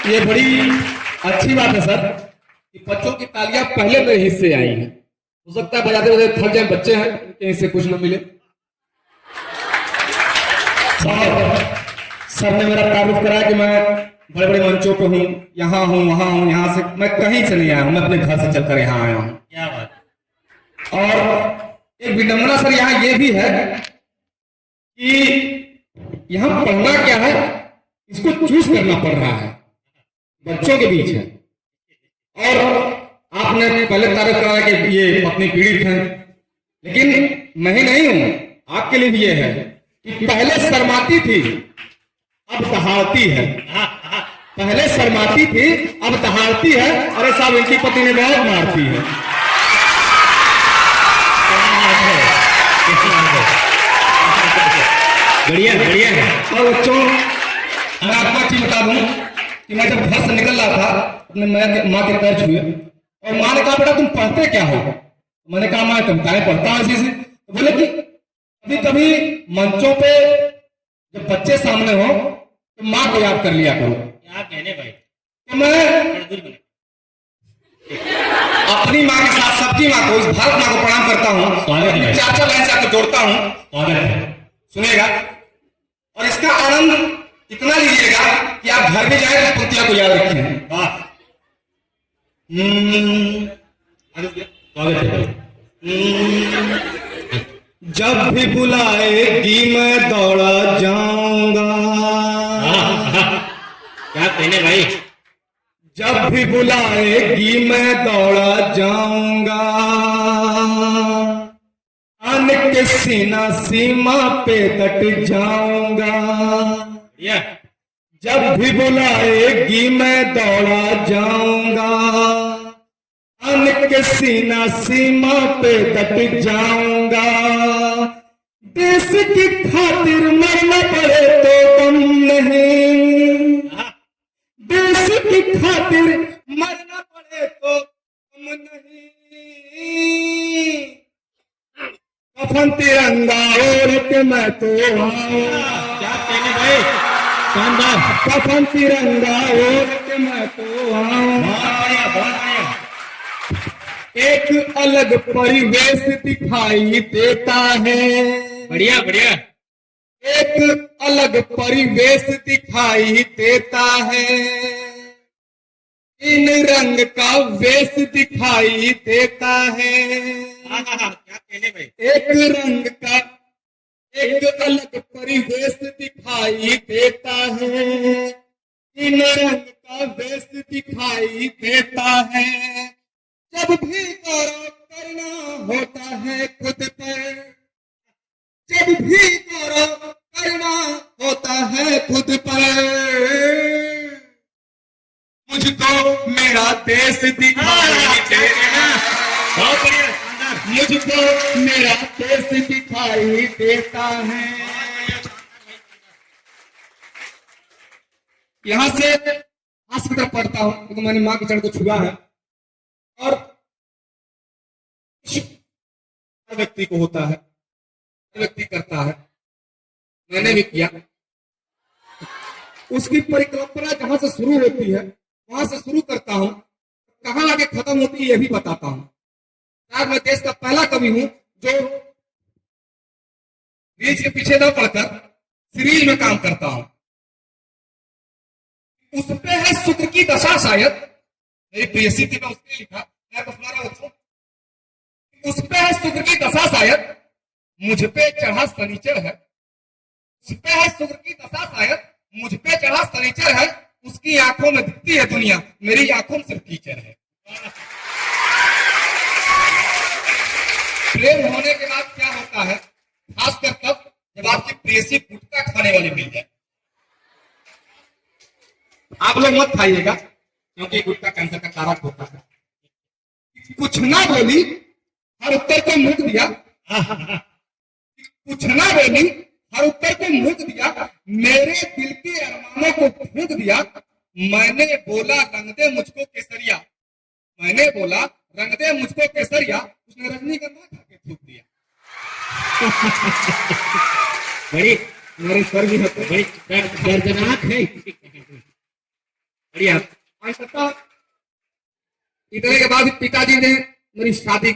ये बड़ी अच्छी बात है सर कि बच्चों की तालियां पहले मेरे हिस्से आई हैं। हो सकता है बजाते बजाते थक जाए, बच्चे हैं कहीं से कुछ न मिले। और सर ने मेरा तारुफ कराया कि मैं बड़े बड़े मंचों पे हूँ, यहाँ हूँ वहां हूँ, यहाँ से मैं कहीं से नहीं आया हूँ, मैं अपने घर से चलकर यहाँ आया हूँ। क्या बात। और एक विडंबना सर यहाँ ये भी है कि यहाँ पढ़ना क्या है इसको चूज करना पड़ रहा है, बच्चों के बीच है। और आपने पहले तारीफ कराया कि ये पत्नी पीड़ित है, लेकिन मैं ही नहीं हूं, आपके लिए भी ये है कि पहले शर्माती थी अब दहाड़ती है। पहले शर्माती थी अब दहाड़ती है। अरे साहब इनकी पत्नी ने बहुत मारती है। बढ़िया बढ़िया है। और बच्चों मैं आपको अच्छी बता दूं कि मैं जब घर से निकल रहा था अपने माँ के पैर छुए और माँ ने कहा बेटा तुम पढ़ते क्या हो? मैंने कहा माँ कविताएं पढ़ता हूँ इसी से। तो बोले कि कभी कभी मंचों पे जब बच्चे सामने हो तो माँ को याद कर लिया करो। क्या कहने भाई। तो मैं अपनी माँ के साथ सबकी माँ को, इस भारत माँ को प्रणाम करता हूँ। स्वागत है। चार चार लाइन से आपको जोड़ता हूँ, स्वागत है। सुनेगा और इसका आनंद इतना लीजिएगा कि आप घर में जाए तो पंक्तियों को याद रखें। वाह। स्वागत है। जब भी बुलाएगी मैं दौड़ा जाऊंगा। क्या कहने भाई। जब भी बुलाएगी मैं दौड़ा जाऊंगा, आन के सीना सीमा पे डट जाऊंगा। जब भी बुलाएगी मैं दौड़ा जाऊंगा, आन के सीना सीमा पे डट जाऊंगा। देश की खातिर मरना पड़े तो गम नहीं, देश की खातिर मरना पड़े तो गम नहीं। कफन तिरंगा ओढ़ के मैं तो आऊंगा। क्या कहने भाई। शानदार। कफन तिरंगा ओढ़ के मैं तो आऊंगा। बहुत बढ़िया बहुत बढ़िया। एक अलग परिवेश दिखाई देता है। बढ़िया बढ़िया। एक अलग परिवेश दिखाई देता है। इन रंग का वेश दिखाई देता है। क्या कहने भाई। एक रंग का एक अलग परिवेश दिखाई देता है। इन रंग का वेश दिखाई देता है। जब भी गौरव करना होता है खुद पर, जब भी गौरव करना होता है खुद पर, मुझको मेरा देश दिखाई देता है। बहुत बढ़िया शानदार। मुझको मेरा देश दिखाई देता है। यहाँ से आस की तरफ पढ़ता हूँ क्योंकि मैंने माँ के चरण को छुआ है। और हर व्यक्ति को होता है, हर व्यक्ति करता है, मैंने भी किया। उसकी परिकल्पना जहां से शुरू होती है वहां से शुरू करता हूं, कहां आगे खत्म होती है यह भी बताता हूं। शायद मैं देश का पहला कवि हूं जो रील्स के पीछे न पड़कर सीरीज में काम करता हूं। उस पे है शुक्र की दशा शायद, मेरी प्रेयसी थी मैं उसने लिखा, मैं तो सुना रहा हूं। उस पे है शुक्र की दशा शायद, मुझ पे चढ़ा शनिचर है। उस पे है शुक्र की दशा शायद, मुझ पे चढ़ा शनिचर है। उसकी आंखों में दिखती है दुनिया, मेरी आंखों में सिर्फ कीचड़ है। प्रेम होने के बाद क्या होता है, खासकर तब जब आपकी प्रेयसी गुटखा खाने वाली मिल जाए। आप लोग मत खाइएगा क्योंकि गुटखा कैंसर का कारक होता है। कुछ ना बोली हर उत्तर को मुख दिया, कुछ ना बोली हर उत्तर को मुख दिया, मेरे दिल के अरमानों को फूंक दिया। मैंने बोला रंग दे मुझको केसरिया, मैंने बोला रंग दे मुझको केसरिया, उसने रजनीगंधा खा के थूक दिया। बड़ी मेरे स्वर भी होते बड़ी दर्दनाक है। बढ़िया अंततः इतने के बाद पिताजी ने मेरी शादी